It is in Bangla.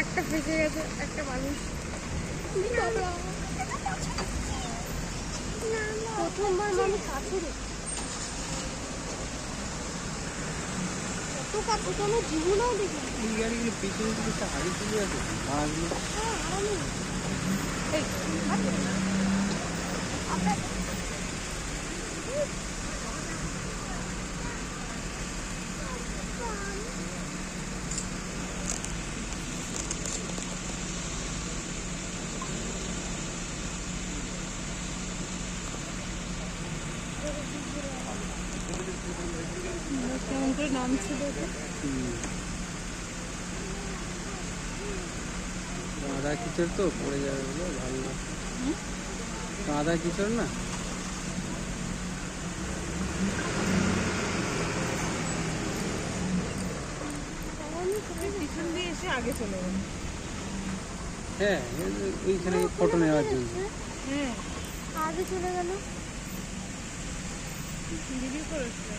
একটা ফেসে গেছে একটা মানুষ। প্রথমবার মানুষ কাছে কত কাছে কোনো জীবনেও দেখি। এই গাড়িগুলো পিছনে দিকে আগে চলে আছে বাসগুলো। কেমন করে নামছে কাদা কিচড় তো পড়ে যাবে বলে ভালো না। কাদা কিচড় না, পিছন দিয়ে এসে আগে চলে গেল। হ্যাঁ ওইখানে ফটো নেওয়ার জন্য। হ্যাঁ আগে চলে গেল, ভিডিও করেছিল।